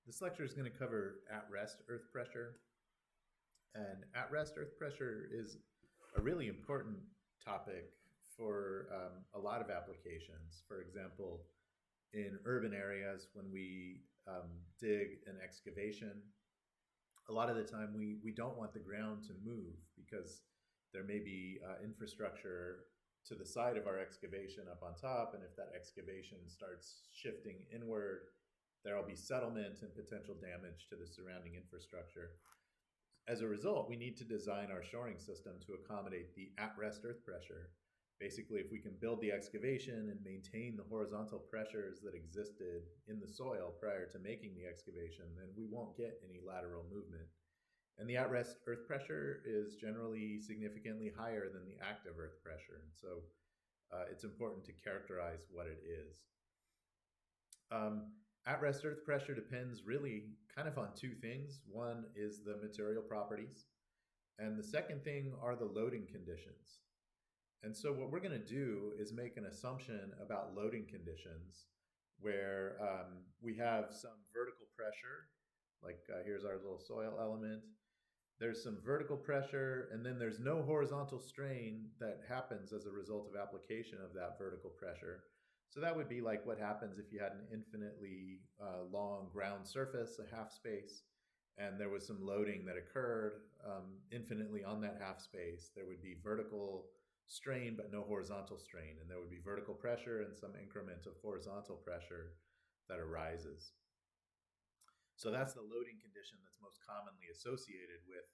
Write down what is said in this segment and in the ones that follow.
This lecture is going to cover at-rest earth pressure. And at-rest earth pressure is a really important topic for a lot of applications. For example, in urban areas, when we dig an excavation, a lot of the time we don't want the ground to move because there may be infrastructure to the side of our excavation up on top. And if that excavation starts shifting inward, there will be settlement and potential damage to the surrounding infrastructure. As a result, we need to design our shoring system to accommodate the at-rest earth pressure. Basically, if we can build the excavation and maintain the horizontal pressures that existed in the soil prior to making the excavation, then we won't get any lateral movement. And the at-rest earth pressure is generally significantly higher than the active earth pressure. And so it's important to characterize what it is. At-rest earth pressure depends really kind of on two things. One is the material properties, and the second thing are the loading conditions. And so what we're going to do is make an assumption about loading conditions where we have some vertical pressure, like here's our little soil element. There's some vertical pressure, and then there's no horizontal strain that happens as a result of application of that vertical pressure. So that would be like what happens if you had an infinitely long ground surface, a half space, and there was some loading that occurred infinitely on that half space. There would be vertical strain, but no horizontal strain. And there would be vertical pressure and some increment of horizontal pressure that arises. So that's the loading condition that's most commonly associated with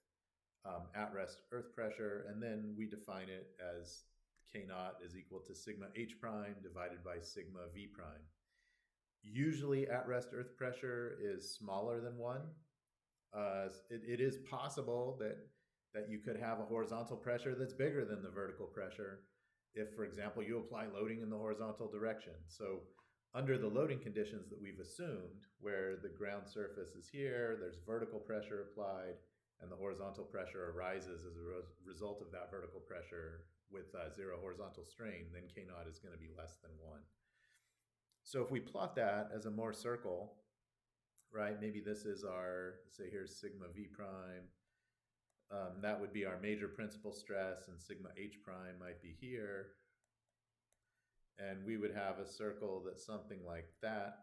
at-rest earth pressure. And then we define it as K naught is equal to sigma H prime divided by sigma V prime. Usually at-rest earth pressure is smaller than 1. It is possible that you could have a horizontal pressure that's bigger than the vertical pressure if, for example, you apply loading in the horizontal direction. So under the loading conditions that we've assumed, where the ground surface is here, there's vertical pressure applied, and the horizontal pressure arises as a result of that vertical pressure with zero horizontal strain, then K naught is going to be less than 1. So if we plot that as a Mohr circle, right, maybe this is our, say here's sigma V prime, that would be our major principal stress, and sigma H prime might be here. And we would have a circle that's something like that.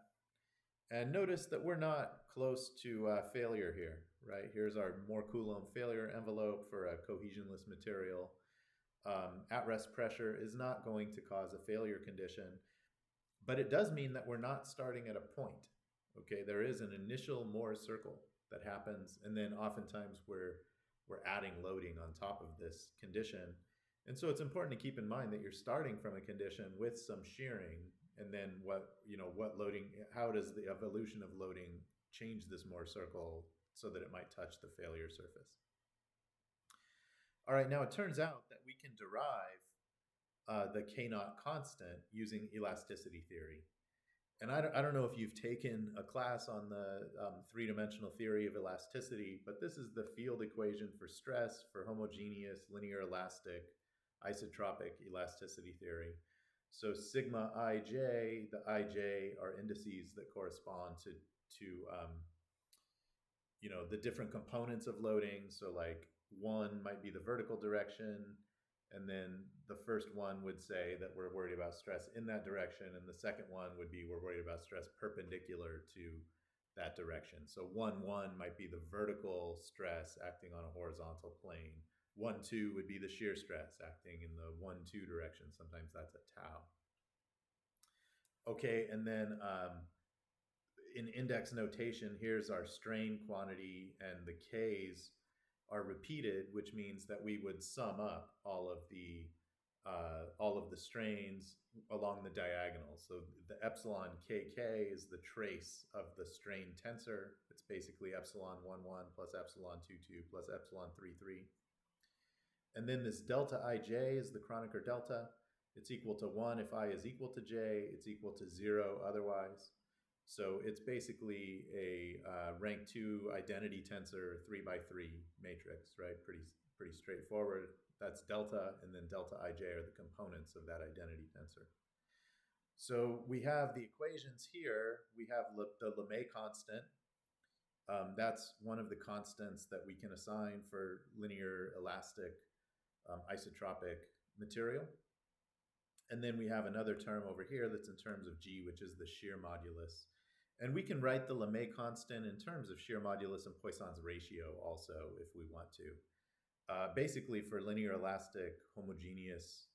And notice that we're not close to failure here, right? Here's our Mohr Coulomb failure envelope for a cohesionless material. At-rest pressure is not going to cause a failure condition, but it does mean that we're not starting at a point. Okay, there is an initial Mohr circle that happens, and then oftentimes we're adding loading on top of this condition. And so it's important to keep in mind that you're starting from a condition with some shearing, and then what loading, how does the evolution of loading change this Mohr circle so that it might touch the failure surface. All right, now it turns out that we can derive the K naught constant using elasticity theory. And I don't know if you've taken a class on the three-dimensional theory of elasticity, but this is the field equation for stress for homogeneous, linear elastic, isotropic elasticity theory. So sigma ij, the ij are indices that correspond to the different components of loading. So like 1 might be the vertical direction, and then the first one would say that we're worried about stress in that direction. And the second one would be we're worried about stress perpendicular to that direction. So 1, 1 might be the vertical stress acting on a horizontal plane. 1, 2 would be the shear stress acting in the 1, 2 direction. Sometimes that's a tau. Okay, and then in index notation, here's our strain quantity, and the Ks are repeated, which means that we would sum up all of the strains along the diagonal. So the epsilon kk is the trace of the strain tensor. It's basically epsilon 1, 1 plus epsilon 2, 2 plus epsilon 3, 3. And then this delta ij is the Kronecker delta. It's equal to 1 if I is equal to j. It's equal to 0 otherwise. So it's basically a rank 2 identity tensor 3 by 3 matrix, right? Pretty straightforward. That's delta, and then delta ij are the components of that identity tensor. So we have the equations here. We have the Lemay constant, That's one of the constants that we can assign for linear elastic isotropic material. And then we have another term over here that's in terms of G, which is the shear modulus. And we can write the Lemay constant in terms of shear modulus and Poisson's ratio also, if we want to. Basically, for linear elastic homogeneous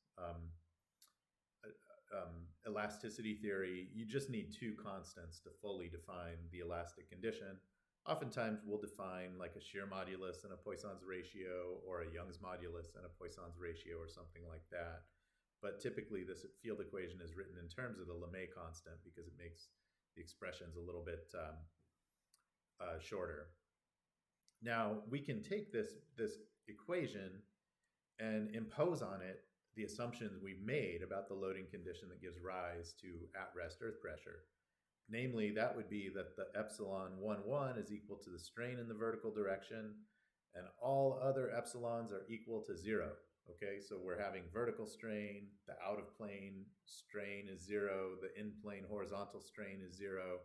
elasticity theory, you just need two constants to fully define the elastic condition. Oftentimes, we'll define like a shear modulus and a Poisson's ratio, or a Young's modulus and a Poisson's ratio, or something like that. But typically, this field equation is written in terms of the Lemay constant because it makes the expressions a little bit shorter. Now, we can take this equation and impose on it the assumptions we've made about the loading condition that gives rise to at-rest earth pressure. Namely, that would be that the epsilon 1,1 is equal to the strain in the vertical direction, and all other epsilons are equal to 0. Okay, so we're having vertical strain, the out-of-plane strain is 0, the in-plane horizontal strain is 0,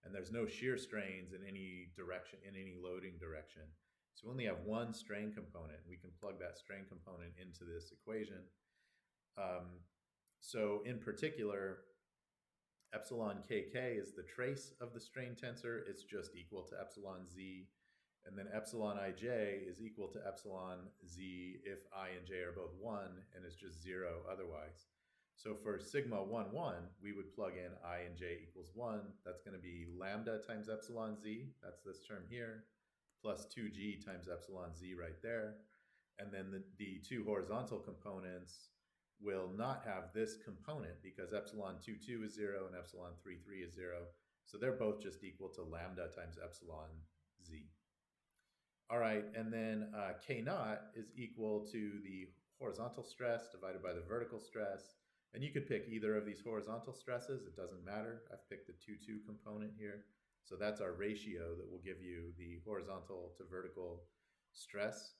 and there's no shear strains in any direction, in any loading direction. So we only have one strain component. We can plug that strain component into this equation. So in particular, epsilon kk is the trace of the strain tensor. It's just equal to epsilon z. And then epsilon ij is equal to epsilon z if I and j are both 1, and it's just 0 otherwise. So for sigma 1, 1, we would plug in I and j equals 1. That's going to be lambda times epsilon z. That's this term here, plus 2g times epsilon z right there. And then the two horizontal components will not have this component because epsilon 2,2 is 0 and epsilon 3,3 is 0. So they're both just equal to lambda times epsilon z. All right, and then K naught is equal to the horizontal stress divided by the vertical stress. And you could pick either of these horizontal stresses. It doesn't matter. I've picked the 2,2 component here. So that's our ratio that will give you the horizontal to vertical stress.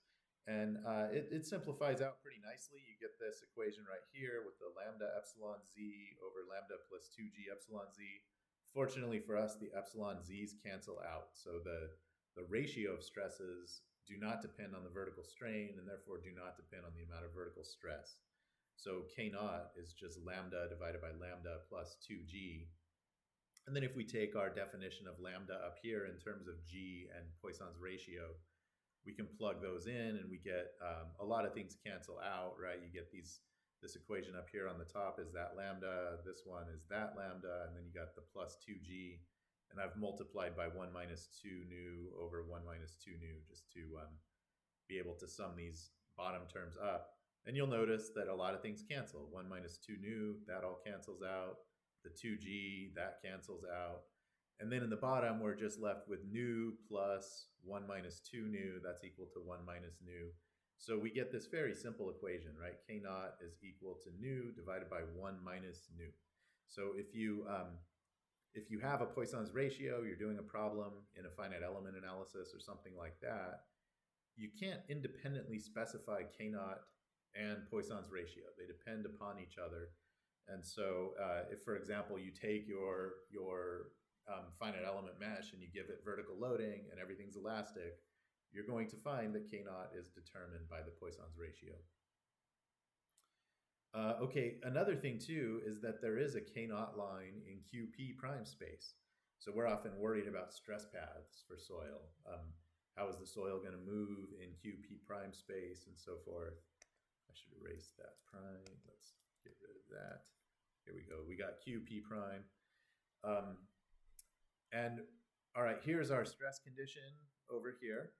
And it simplifies out pretty nicely. You get this equation right here with the lambda epsilon z over lambda plus 2g epsilon z. Fortunately for us, the epsilon z's cancel out. So the ratio of stresses do not depend on the vertical strain and therefore do not depend on the amount of vertical stress. So K naught is just lambda divided by lambda plus 2g. And then if we take our definition of lambda up here in terms of g and Poisson's ratio, we can plug those in and we get a lot of things cancel out, right? You get this equation up here on the top is that lambda, this one is that lambda, and then you got the plus 2g. And I've multiplied by 1 minus 2 nu over 1 minus 2 nu just to be able to sum these bottom terms up. And you'll notice that a lot of things cancel. 1 minus 2 nu, that all cancels out. The 2g, that cancels out. And then in the bottom, we're just left with nu plus 1 minus 2 nu. That's equal to 1 minus nu. So we get this very simple equation, right? K naught is equal to nu divided by 1 minus nu. So if you have a Poisson's ratio, you're doing a problem in a finite element analysis or something like that, you can't independently specify K naught and Poisson's ratio. They depend upon each other. And so if, for example, you take your finite element mesh and you give it vertical loading and everything's elastic, you're going to find that K naught is determined by the Poisson's ratio. Okay, another thing too is that there is a K naught line in QP prime space. So we're often worried about stress paths for soil. How is the soil going to move in QP prime space and so forth? I should erase that prime. Let's get rid of that. Here we go. We got QP prime. And all right, here's our stress condition over here,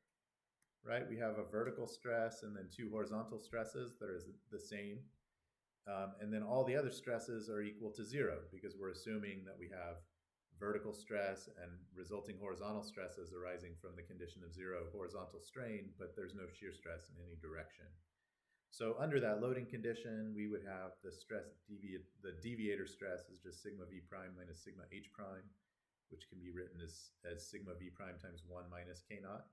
right? We have a vertical stress and then two horizontal stresses that are the same. And then all the other stresses are equal to 0 because we're assuming that we have vertical stress and resulting horizontal stresses arising from the condition of 0 horizontal strain, but there's no shear stress in any direction. So under that loading condition, we would have the deviator stress is just sigma v prime minus sigma h prime, which can be written as sigma v prime times 1 minus K naught.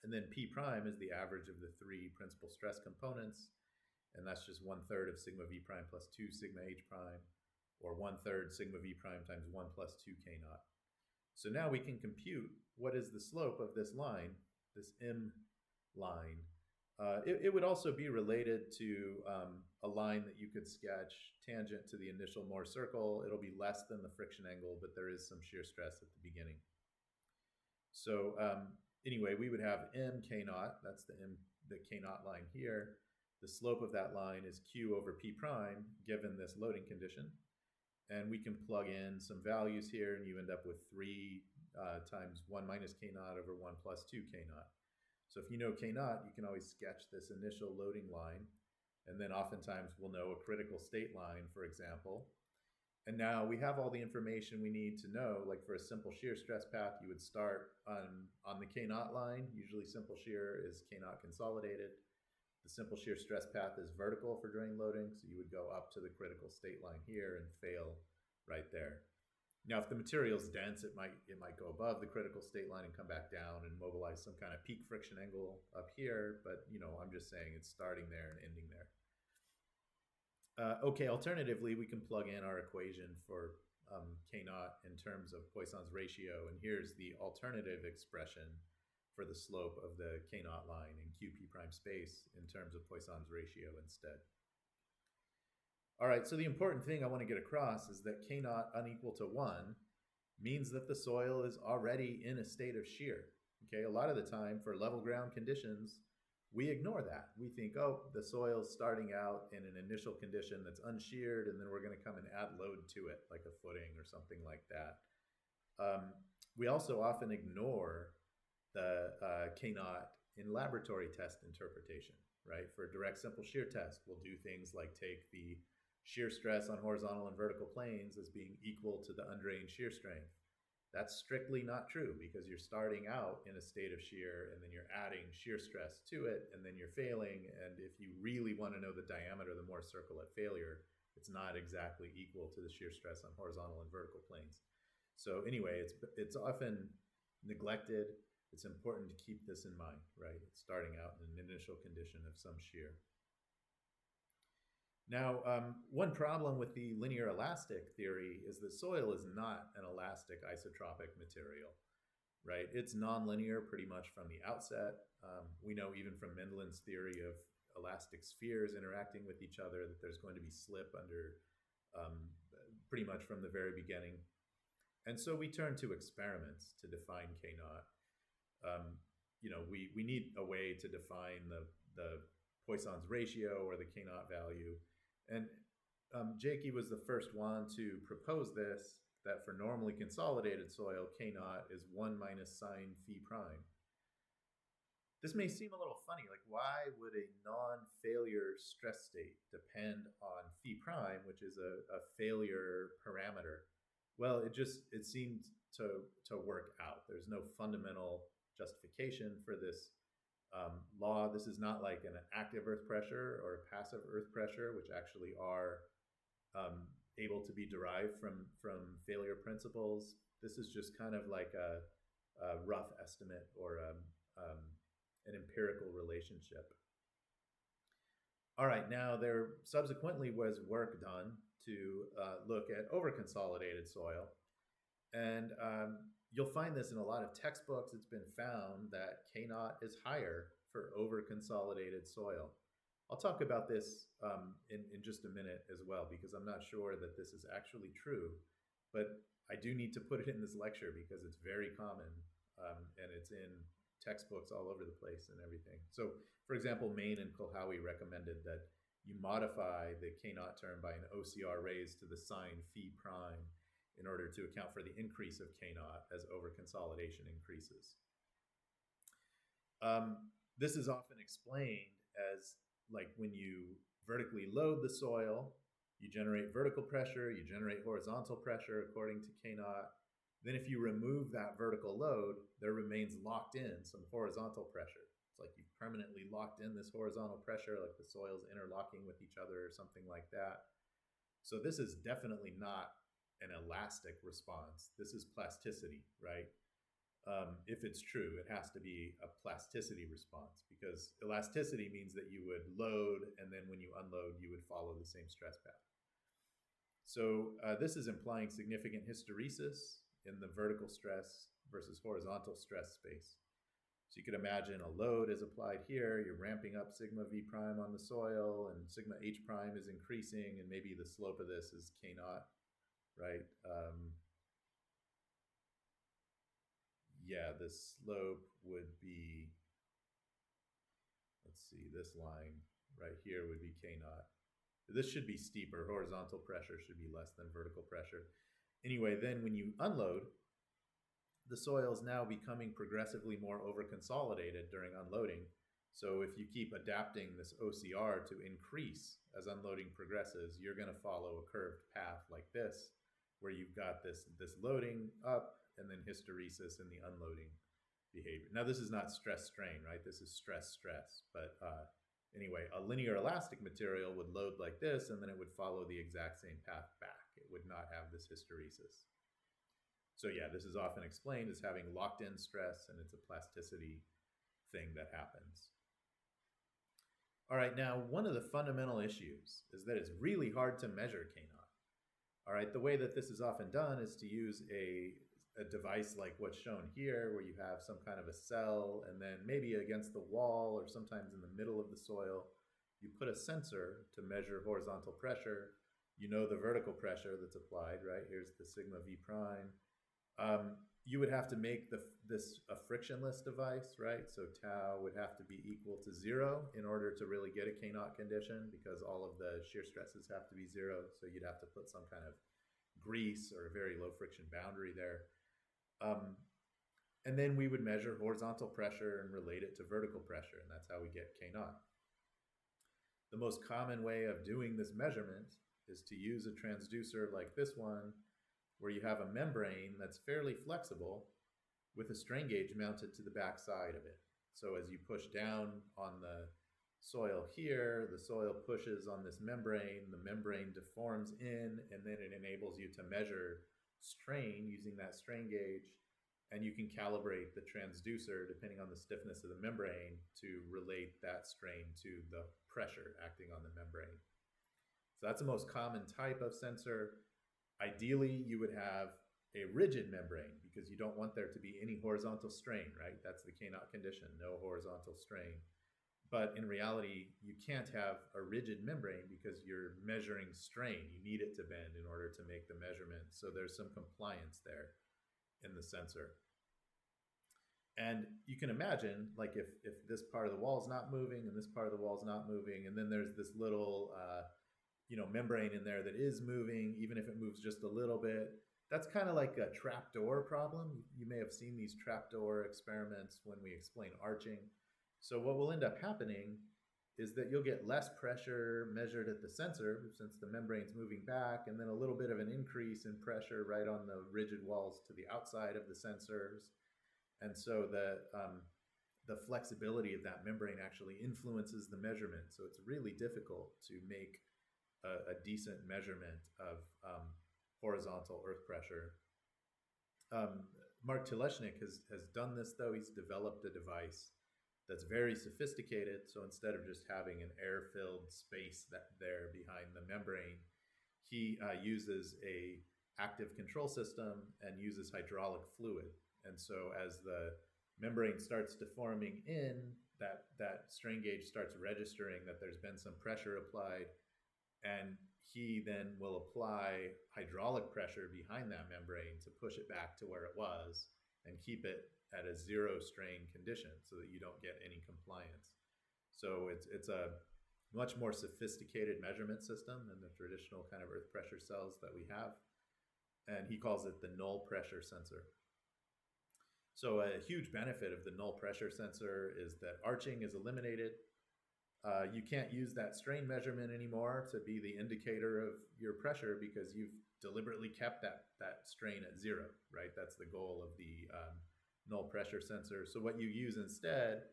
And then P prime is the average of the three principal stress components, and that's just 1/3 of sigma v prime plus 2 sigma h prime, or 1/3 sigma v prime times 1 plus 2 K naught. So now we can compute what is the slope of this line, this M line. It would also be related to a line that you could sketch tangent to the initial Mohr circle. It'll be less than the friction angle, but there is some shear stress at the beginning. So anyway, we would have M K naught, that's the K naught line here. The slope of that line is Q over P prime, given this loading condition. And we can plug in some values here, and you end up with 3 times 1 minus K naught over 1 plus 2 K naught. So if you know K naught, you can always sketch this initial loading line. And then oftentimes we'll know a critical state line, for example. And now we have all the information we need to know. Like for a simple shear stress path, you would start on the K naught line. Usually simple shear is K naught consolidated. The simple shear stress path is vertical for drain loading, so you would go up to the critical state line here and fail right there. Now, if the material is dense, it might go above the critical state line and come back down and mobilize some kind of peak friction angle up here. But I'm just saying it's starting there and ending there. Okay, alternatively, we can plug in our equation for K naught in terms of Poisson's ratio, and here's the alternative expression for the slope of the K naught line in QP prime space in terms of Poisson's ratio instead. All right, so the important thing I want to get across is that K naught unequal to 1 means that the soil is already in a state of shear. Okay, a lot of the time for level ground conditions, we ignore that. We think, oh, the soil's starting out in an initial condition that's unsheared, and then we're going to come and add load to it, like a footing or something like that. We also often ignore the K naught in laboratory test interpretation, right? For a direct simple shear test, we'll do things like take the shear stress on horizontal and vertical planes as being equal to the undrained shear strength. That's strictly not true because you're starting out in a state of shear and then you're adding shear stress to it and then you're failing. And if you really want to know the diameter of the Mohr circle at failure, it's not exactly equal to the shear stress on horizontal and vertical planes. So anyway, it's often neglected. It's important to keep this in mind, right? It's starting out in an initial condition of some shear. Now, one problem with the linear elastic theory is that soil is not an elastic isotropic material, right? It's nonlinear pretty much from the outset. We know even from Mendelin's theory of elastic spheres interacting with each other that there's going to be slip under pretty much from the very beginning. And so we turn to experiments to define K naught. We need a way to define the Poisson's ratio or the K naught value. And Jakey was the first one to propose this, that for normally consolidated soil, K naught is 1 minus sine phi prime. This may seem a little funny, like why would a non-failure stress state depend on phi prime, which is a failure parameter? Well, it seemed to work out. There's no fundamental justification for this law. This is not like an active earth pressure or a passive earth pressure, which actually are able to be derived from failure principles. This is just kind of like a rough estimate or an empirical relationship. All right, now there subsequently was work done to look at overconsolidated soil. And you'll find this in a lot of textbooks. It's been found that K naught is higher for overconsolidated soil. I'll talk about this in just a minute as well, because I'm not sure that this is actually true, but I do need to put it in this lecture because it's very common and it's in textbooks all over the place and everything. So for example, Main and Kolhawi recommended that you modify the K naught term by an OCR raised to the sine phi prime in order to account for the increase of K naught as overconsolidation increases. This is often explained as like when you vertically load the soil, you generate vertical pressure, you generate horizontal pressure according to K naught. Then if you remove that vertical load, there remains locked in some horizontal pressure. It's like you've permanently locked in this horizontal pressure, like the soil's interlocking with each other or something like that. So this is definitely not an elastic response. This is plasticity, right? If it's true, it has to be a plasticity response, because elasticity means that you would load and then when you unload, you would follow the same stress path. So this is implying significant hysteresis in the vertical stress versus horizontal stress space. So you could imagine a load is applied here, you're ramping up sigma v prime on the soil, and sigma h prime is increasing, and maybe the slope of this is k naught, right? Yeah, the slope would be, let's see, this line right here would be k naught. This should be steeper. Horizontal pressure should be less than vertical pressure. Anyway, then when you unload, the soil is now becoming progressively more over-consolidated during unloading. So if you keep adapting this OCR to increase as unloading progresses, you're going to follow a curved path like this, where you've got this loading up and then hysteresis in the unloading behavior. Now, this is not stress-strain, right? This is stress-stress. But anyway, a linear elastic material would load like this, and then it would follow the exact same path back. It would not have this hysteresis. So yeah, this is often explained as having locked-in stress, and it's a plasticity thing that happens. All right, now one of the fundamental issues is that it's really hard to measure K naught. All right, the way that this is often done is to use a device like what's shown here, where you have some kind of a cell, and then maybe against the wall or sometimes in the middle of the soil, you put a sensor to measure horizontal pressure. You know the vertical pressure that's applied, right? Here's the sigma v prime. You would have to make this a frictionless device, right? So tau would have to be equal to 0 in order to really get a K naught condition, because all of the shear stresses have to be 0. So you'd have to put some kind of grease or a very low friction boundary there. And then we would measure horizontal pressure and relate it to vertical pressure, and that's how we get K naught. The most common way of doing this measurement is to use a transducer like this one, where you have a membrane that's fairly flexible with a strain gauge mounted to the back side of it. So as you push down on the soil here, the soil pushes on this membrane, the membrane deforms in, and then it enables you to measure strain using that strain gauge, and you can calibrate the transducer depending on the stiffness of the membrane to relate that strain to the pressure acting on the membrane. So that's the most common type of sensor. Ideally, you would have a rigid membrane because you don't want there to be any horizontal strain, right? That's the K naught condition, no horizontal strain. But in reality, you can't have a rigid membrane because you're measuring strain. You need it to bend in order to make the measurement. So there's some compliance there in the sensor. And you can imagine, like if this part of the wall is not moving and this part of the wall is not moving, and then there's this little membrane in there that is moving, even if it moves just a little bit. That's kind of like a trapdoor problem. You may have seen these trapdoor experiments when we explain arching. So what will end up happening is that you'll get less pressure measured at the sensor since the membrane's moving back, and then a little bit of an increase in pressure right on the rigid walls to the outside of the sensors. And so the flexibility of that membrane actually influences the measurement. So it's really difficult to make a decent measurement of horizontal earth pressure. Mark Teleshnik has done this, though. He's developed a device that's very sophisticated. So instead of just having an air-filled space there behind the membrane, he uses a active control system and uses hydraulic fluid. And so as the membrane starts deforming in, that strain gauge starts registering that there's been some pressure applied, and he then will apply hydraulic pressure behind that membrane to push it back to where it was and keep it at a 0 strain condition so that you don't get any compliance. So it's a much more sophisticated measurement system than the traditional kind of earth pressure cells that we have. And he calls it the null pressure sensor. So a huge benefit of the null pressure sensor is that arching is eliminated. You can't use that strain measurement anymore to be the indicator of your pressure because you've deliberately kept that strain at 0, right? That's the goal of the null pressure sensor. So what you use instead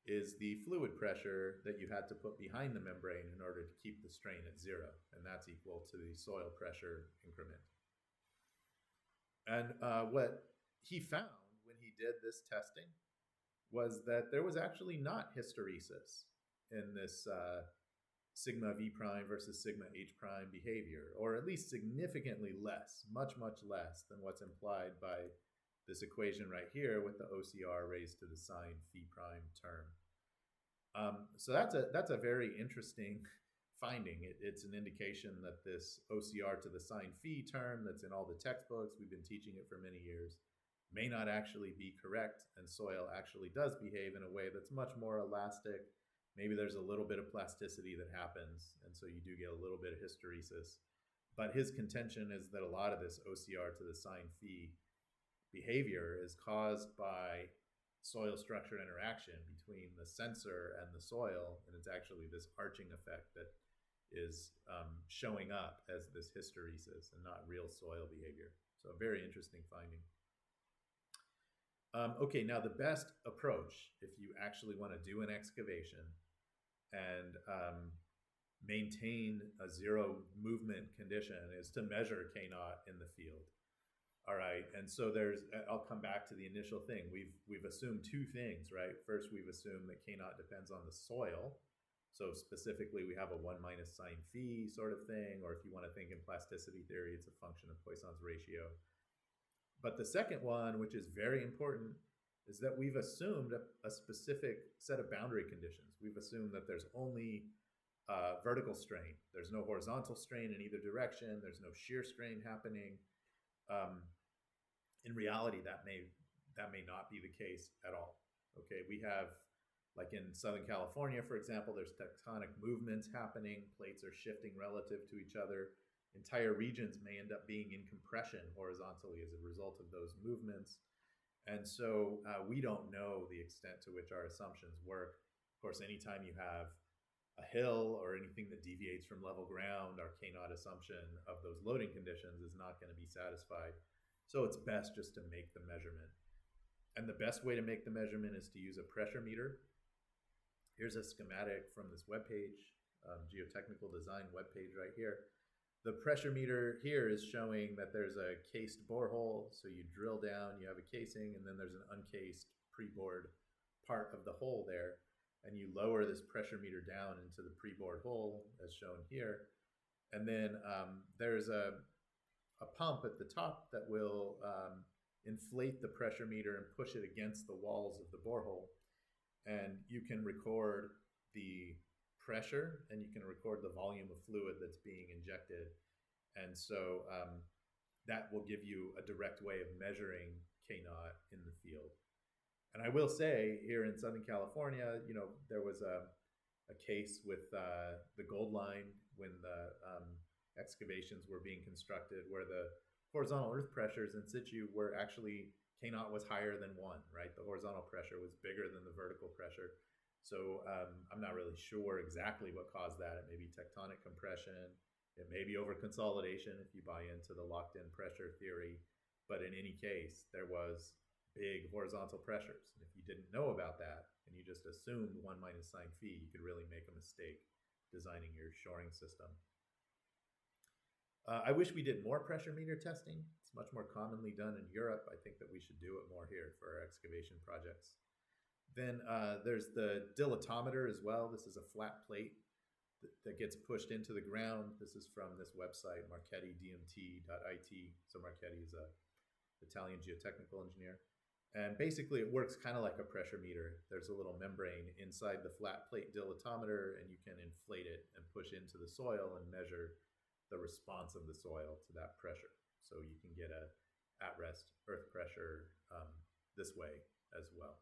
is the fluid pressure that you had to put behind the membrane in order to keep the strain at 0, and that's equal to the soil pressure increment. And what he found when he did this testing was that there was actually not hysteresis in this sigma v prime versus sigma h prime behavior, or at least significantly less, much, much less than what's implied by this equation right here with the OCR raised to the sine phi prime term. So that's a very interesting finding. It's an indication that this OCR to the sine phi term that's in all the textbooks, we've been teaching it for many years, may not actually be correct, and soil actually does behave in a way that's much more elastic. Maybe there's a little bit of plasticity that happens, and so you do get a little bit of hysteresis. But his contention is that a lot of this OCR to the sine phi behavior is caused by soil structure interaction between the sensor and the soil, and it's actually this arching effect that is showing up as this hysteresis and not real soil behavior. So a very interesting finding. Okay, now the best approach, if you actually want to do an excavation and maintain a zero movement condition, is to measure K naught in the field. All right, and so I'll come back to the initial thing. We've assumed two things, right? First, we've assumed that K naught depends on the soil. So specifically, we have a 1 minus sine phi sort of thing, or if you want to think in plasticity theory, it's a function of Poisson's ratio. But the second one, which is very important, is that we've assumed a specific set of boundary conditions. We've assumed that there's only vertical strain. There's no horizontal strain in either direction. There's no shear strain happening. In reality, that may not be the case at all. Okay, we have, like in Southern California, for example, there's tectonic movements happening. Plates are shifting relative to each other. Entire regions may end up being in compression horizontally as a result of those movements. And so we don't know the extent to which our assumptions work. Of course, anytime you have a hill or anything that deviates from level ground, our K naught assumption of those loading conditions is not going to be satisfied. So it's best just to make the measurement. And the best way to make the measurement is to use a pressure meter. Here's a schematic from this webpage, geotechnical design webpage right here. The pressure meter here is showing that there's a cased borehole. So you drill down, you have a casing, and then there's an uncased pre-bored part of the hole there. And you lower this pressure meter down into the pre-bored hole as shown here. And then there's a pump at the top that will inflate the pressure meter and push it against the walls of the borehole. And you can record the pressure and you can record the volume of fluid that's being injected. And so that will give you a direct way of measuring K naught in the field. And I will say here in Southern California, there was a case with the gold line when the excavations were being constructed where the horizontal earth pressures in situ were actually, K naught was higher than 1, right? The horizontal pressure was bigger than the vertical pressure. So I'm not really sure exactly what caused that. It may be tectonic compression. It may be over consolidation if you buy into the locked in pressure theory. But in any case, there was big horizontal pressures. And if you didn't know about that and you just assumed 1 minus sine phi, you could really make a mistake designing your shoring system. I wish we did more pressure meter testing. It's much more commonly done in Europe. I think that we should do it more here for our excavation projects. Then there's the dilatometer as well. This is a flat plate that gets pushed into the ground. This is from this website, marchettidmt.it. So Marchetti is an Italian geotechnical engineer. And basically it works kind of like a pressure meter. There's a little membrane inside the flat plate dilatometer, and you can inflate it and push into the soil and measure the response of the soil to that pressure. So you can get a at-rest earth pressure this way as well.